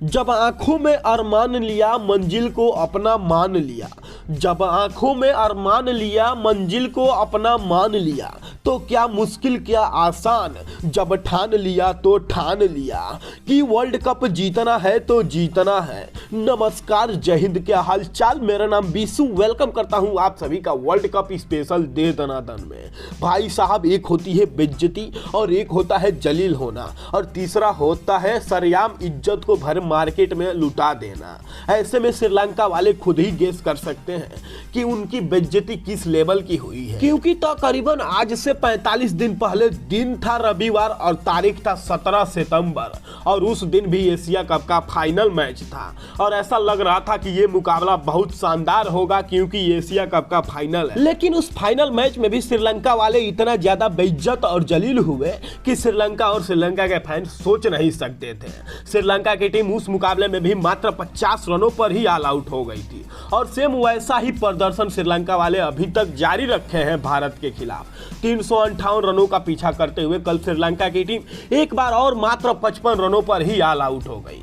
जब आंखों में अरमान लिया मंजिल को अपना मान लिया, जब आंखों में अरमान लिया मंजिल को अपना मान लिया, तो क्या मुश्किल क्या आसान, जब ठान लिया तो ठान लिया कि वर्ल्ड कप जीतना है तो जीतना है। नमस्कार, जय हिंद, क्या हाल चाल। मेरा नाम बीसू, वेलकम करता हूं आप सभी का वर्ल्ड कप स्पेशल दे दनादन में। भाई साहब, एक होती है बेइज्जती और एक होता है जलील होना और तीसरा होता है सरेआम इज्जत को भर मार्केट में लुटा देना। ऐसे में श्रीलंका वाले खुद ही गेस कर सकते हैं कि उनकी बेइज्जती किस लेवल की हुई है, क्योंकि तकरीबन आज से 45 दिन पहले दिन था रविवार और तारीख था 17 सितंबर और उस दिन भी एशिया कप का फाइनल मैच था और ऐसा लग रहा था कि ये मुकाबला बहुत शानदार होगा क्योंकि एशिया कप का फाइनल है। लेकिन उस फाइनल मैच में भी श्रीलंका वाले इतना ज्यादा बेइज्जत और जलील हुए कि श्रीलंका और श्रीलंका के फैन सोच नहीं सकते थे। श्रीलंका की टीम उस मुकाबले में भी मात्र 50 रनों पर ही ऑल आउट हो गई थी और सेम वैसा ही प्रदर्शन श्रीलंका वाले अभी तक जारी रखे हैं भारत के खिलाफ। 358 रनों का पीछा करते हुए कल श्रीलंका की टीम एक बार और मात्र 55 रनों पर ही ऑल आउट हो गई।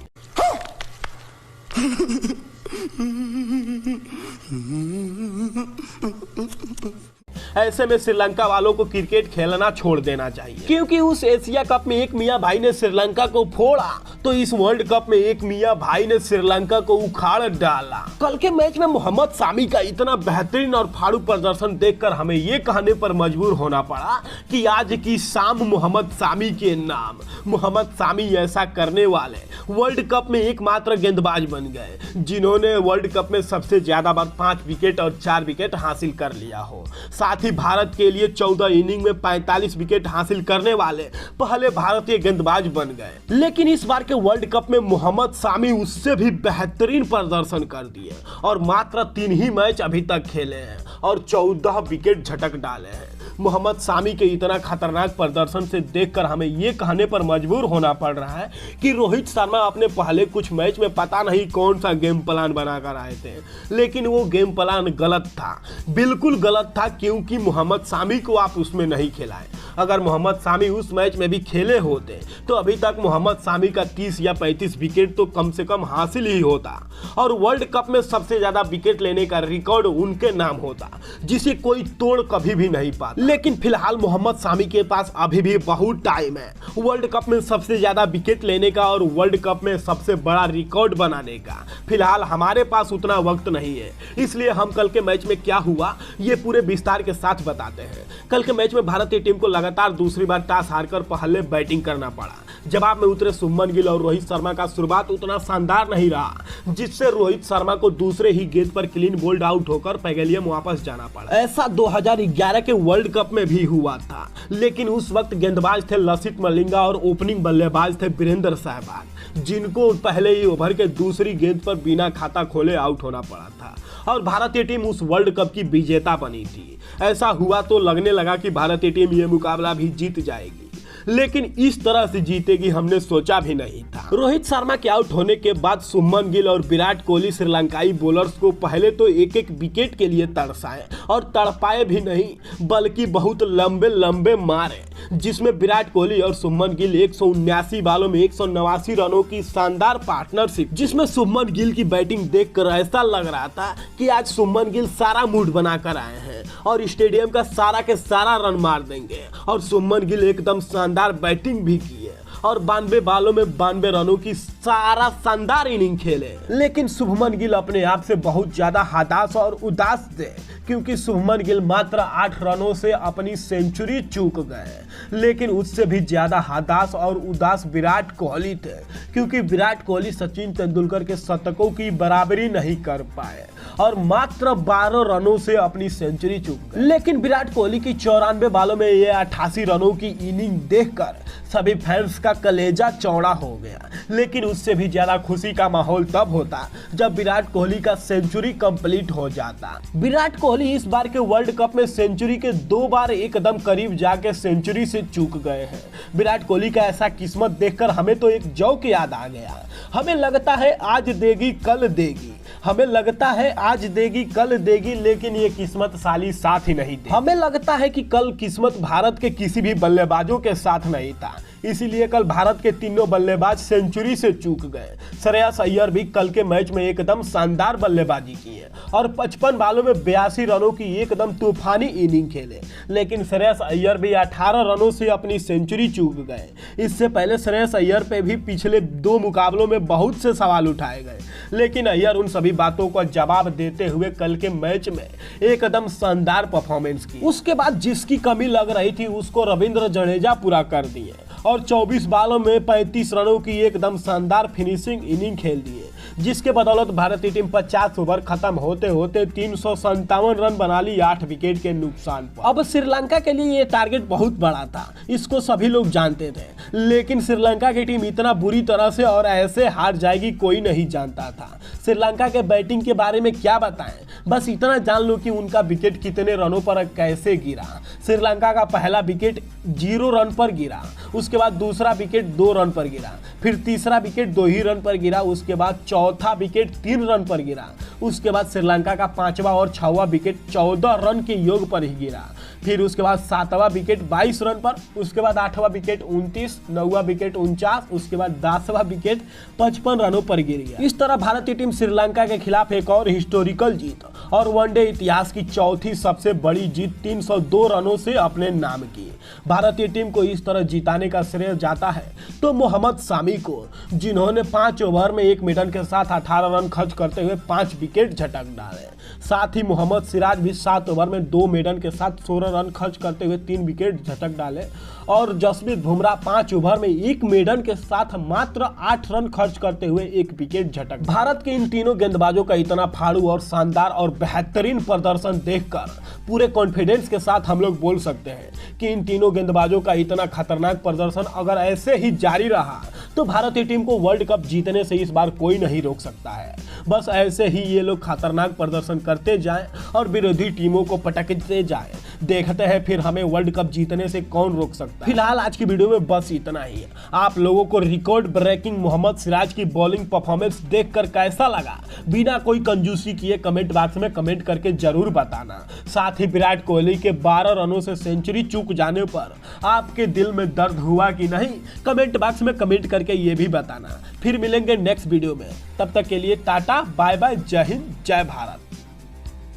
ऐसे में श्रीलंका वालों को क्रिकेट खेलना छोड़ देना चाहिए, क्योंकि उस एशिया कप में एक मियां भाई ने श्रीलंका को फोड़ा तो इस वर्ल्ड कप में एक मियां भाई ने श्रीलंका को उखाड़ डाला। कल के मैच में मोहम्मद सामी का इतना बेहतरीन और फाड़ू प्रदर्शन देखकर हमें ये कहने पर मजबूर होना पड़ा कि आज की शाम मोहम्मद सामी के नाम। मोहम्मद सामी ऐसा करने वाले वर्ल्ड कप में एकमात्र गेंदबाज बन गए जिन्होंने वर्ल्ड कप में सबसे ज्यादा बार 5 विकेट और 4 विकेट हासिल कर लिया हो। साथ ही भारत के लिए 14 इनिंग में 45 विकेट हासिल करने वाले पहले भारतीय गेंदबाज बन गए। लेकिन इस बार के वर्ल्ड कप में मोहम्मद सामी उससे भी बेहतरीन प्रदर्शन कर दिए और मात्र 3 ही मैच अभी तक खेले हैं और 14 विकेट झटक डाले हैं। मोहम्मद सामी के इतना खतरनाक प्रदर्शन से देखकर हमें ये कहने पर मजबूर होना पड़ रहा है कि रोहित शर्मा अपने पहले कुछ मैच में पता नहीं कौन सा गेम प्लान बनाकर आए थे, लेकिन वो गेम प्लान गलत था, बिल्कुल गलत था, क्योंकि मोहम्मद सामी को आप उसमें नहीं खिलाए। अगर मोहम्मद सामी उस मैच में भी खेले होते तो अभी तक मोहम्मद सामी का 30 या 35 विकेट तो कम से कम हासिल ही होता और वर्ल्ड कप में सबसे ज्यादा विकेट लेने का रिकॉर्ड उनके नाम होता, जिसे कोई तोड़ कभी भी नहीं पाता। लेकिन फिलहाल मोहम्मद सामी के पास अभी भी बहुत टाइम है वर्ल्ड कप में सबसे ज्यादा विकेट लेने का और वर्ल्ड कप में सबसे बड़ा रिकॉर्ड बनाने का। फिलहाल हमारे पास उतना वक्त नहीं है, इसलिए हम कल के मैच में क्या हुआ ये पूरे विस्तार के साथ बताते हैं। कल के मैच में भारतीय टीम को लगातार दूसरी बार टॉस हारकर पहले बैटिंग करना पड़ा। जवाब में उतरे शुभमन गिल और रोहित शर्मा का शुरुआत उतना शानदार नहीं रहा, जिससे रोहित शर्मा को दूसरे ही गेंद पर क्लीन बोल्ड आउट होकर पैवेलियन वापस जाना पड़ा। ऐसा 2011 के वर्ल्ड कप में भी हुआ था, लेकिन उस वक्त गेंदबाज थे लसित मलिंगा और ओपनिंग बल्लेबाज थे वीरेंद्र सहवाग, जिनको पहले ही ओवर के दूसरी गेंद पर बिना खाता खोले आउट होना पड़ा था और भारतीय टीम उस वर्ल्ड कप की विजेता बनी थी। ऐसा हुआ तो लगने लगा कि भारतीय टीम ये मुकाबला भी जीत जाएगी, लेकिन इस तरह से जीतेगी हमने सोचा भी नहीं था। रोहित शर्मा के आउट होने के बाद शुभमन गिल और विराट कोहली श्रीलंकाई बॉलर्स को पहले तो एक एक विकेट के लिए तरसाए और तड़पाए भी नहीं बल्कि बहुत लंबे लंबे मारे, जिसमें विराट कोहली और शुभमन गिल 179 बालों में 189 रनों की शानदार पार्टनरशिप, जिसमें शुभमन गिल की बैटिंग देखकर ऐसा लग रहा था कि आज शुभमन गिल सारा मूड बनाकर आए हैं और स्टेडियम का सारा के सारा रन मार देंगे और शुभमन गिल एकदम शानदार बैटिंग भी की है और 92 बालों में 92 रनों की सारा शानदार इनिंग खेले। लेकिन शुभमन गिल अपने आप से बहुत ज्यादा हताश और उदास थे, क्योंकि शुभमन गिल मात्र 8 रनों से अपनी सेंचुरी चूक गए। लेकिन उससे भी ज्यादा हताश और उदास विराट कोहली थे, क्योंकि विराट कोहली सचिन तेंदुलकर के शतकों की बराबरी नहीं कर पाए और मात्र 12 रनों से अपनी सेंचुरी चूक गए। लेकिन विराट कोहली की 94 बालों में ये 88 रनों की इनिंग देखकर सभी फैंस का कलेजा चौड़ा हो गया। लेकिन उससे भी ज्यादा खुशी का माहौल तब होता जब विराट कोहली का सेंचुरी कंप्लीट हो जाता। विराट कोहली इस बार के वर्ल्ड कप में सेंचुरी के 2 बार एकदम करीब जाके सेंचुरी से चूक गए हैं। विराट कोहली का ऐसा किस्मत देखकर हमें तो एक जोक याद आ गया। हमें लगता है आज देगी कल देगी, हमें लगता है आज देगी कल देगी, लेकिन ये किस्मत साली साथ ही नहीं दी। हमें लगता है कि कल किस्मत भारत के किसी भी बल्लेबाजों के साथ नहीं था, इसीलिए कल भारत के तीनों बल्लेबाज सेंचुरी से चूक गए। श्रेयस अय्यर भी कल के मैच में एकदम शानदार बल्लेबाजी की है और 55 बालों में 82 रनों की एकदम तूफानी इनिंग खेले, लेकिन श्रेयस अय्यर भी 18 रनों से अपनी सेंचुरी चूक गए। इससे पहले श्रेयस अय्यर पे भी पिछले 2 मुकाबलों में बहुत से सवाल उठाए गए, लेकिन अय्यर उन सभी बातों का जवाब देते हुए कल के मैच में एकदम शानदार परफॉर्मेंस की। उसके बाद जिसकी कमी लग रही थी उसको रविंद्र जडेजा पूरा कर दिए और 24 बालों में 35 रनों की एकदम शानदार फिनिशिंग इनिंग खेल दिए, जिसके बदौलत भारतीय टीम 50 ओवर खत्म होते होते 357 रन बना ली 8 विकेट के नुकसान पर। अब श्रीलंका के लिए ये टारगेट बहुत बड़ा था, इसको सभी लोग जानते थे, लेकिन श्रीलंका की टीम इतना बुरी तरह से और ऐसे हार जाएगी कोई नहीं जानता था। श्रीलंका के बैटिंग के बारे में क्या बताएं, बस इतना जान लो कि उनका विकेट कितने रनों पर कैसे गिरा। श्रीलंका का पहला विकेट 0 रन पर गिरा, उसके बाद दूसरा विकेट 2 रन पर गिरा, फिर तीसरा विकेट 2 ही रन पर गिरा, उसके बाद चौथा विकेट 3 रन पर गिरा, उसके बाद श्रीलंका का 5वां और 6वां विकेट 14 रन के योग पर ही गिरा, फिर उसके बाद 7वां विकेट 22 रन पर, उसके बाद 8वां विकेट 29, 9वां विकेट 49, उसके बाद 10वां विकेट 55 रनों पर गिर गया। इस तरह भारतीय टीम श्रीलंका के खिलाफ एक और हिस्टोरिकल जीत और वनडे इतिहास की चौथी सबसे बड़ी जीत 302 रनों से अपने नाम की। भारतीय टीम को इस तरह जिताने का श्रेय जाता है तो मोहम्मद शामी को, जिन्होंने 5 ओवर में 1 मिडन के साथ 18 रन खर्च करते हुए 5 विकेट झटक डाले। साथ ही मोहम्मद सिराज भी 7 ओवर में 2 मिडन के साथ 16 रन खर्च करते हुए 3 विकेट झटक डाले और जसप्रीत बुमराह 5 ओवर में 1 मिडन के साथ मात्र 8 रन खर्च करते हुए 1 विकेट झटक। भारत के इन तीनों गेंदबाजों का इतना फाड़ू और शानदार और बेहतरीन प्रदर्शन देखकर पूरे कॉन्फिडेंस के साथ हम लोग बोल सकते हैं कि इन तीनों गेंदबाजों का इतना खतरनाक प्रदर्शन अगर ऐसे ही जारी रहा तो भारतीय टीम को वर्ल्ड कप जीतने से इस बार कोई नहीं रोक सकता है। बस ऐसे ही ये लोग खतरनाक प्रदर्शन करते जाएं और विरोधी टीमों को पटकते जाएं, देखते हैं फिर हमें वर्ल्ड कप जीतने से कौन रोक सकता है। फिलहाल आज की वीडियो में बस इतना ही। आप लोगों को रिकॉर्ड ब्रेकिंग मोहम्मद सिराज की बॉलिंग परफॉर्मेंस देखकर कैसा लगा, बिना कोई कंजूसी किए कमेंट बॉक्स में कमेंट करके जरूर बताना। साथ ही विराट कोहली के 12 रनों से सेंचुरी चूक जाने पर आपके दिल में दर्द हुआ कि नहीं, कमेंट बॉक्स में कमेंट करके ये भी बताना। फिर मिलेंगे नेक्स्ट वीडियो में, तब तक के लिए टाटा बाय बाय, जय हिंद जय भारत।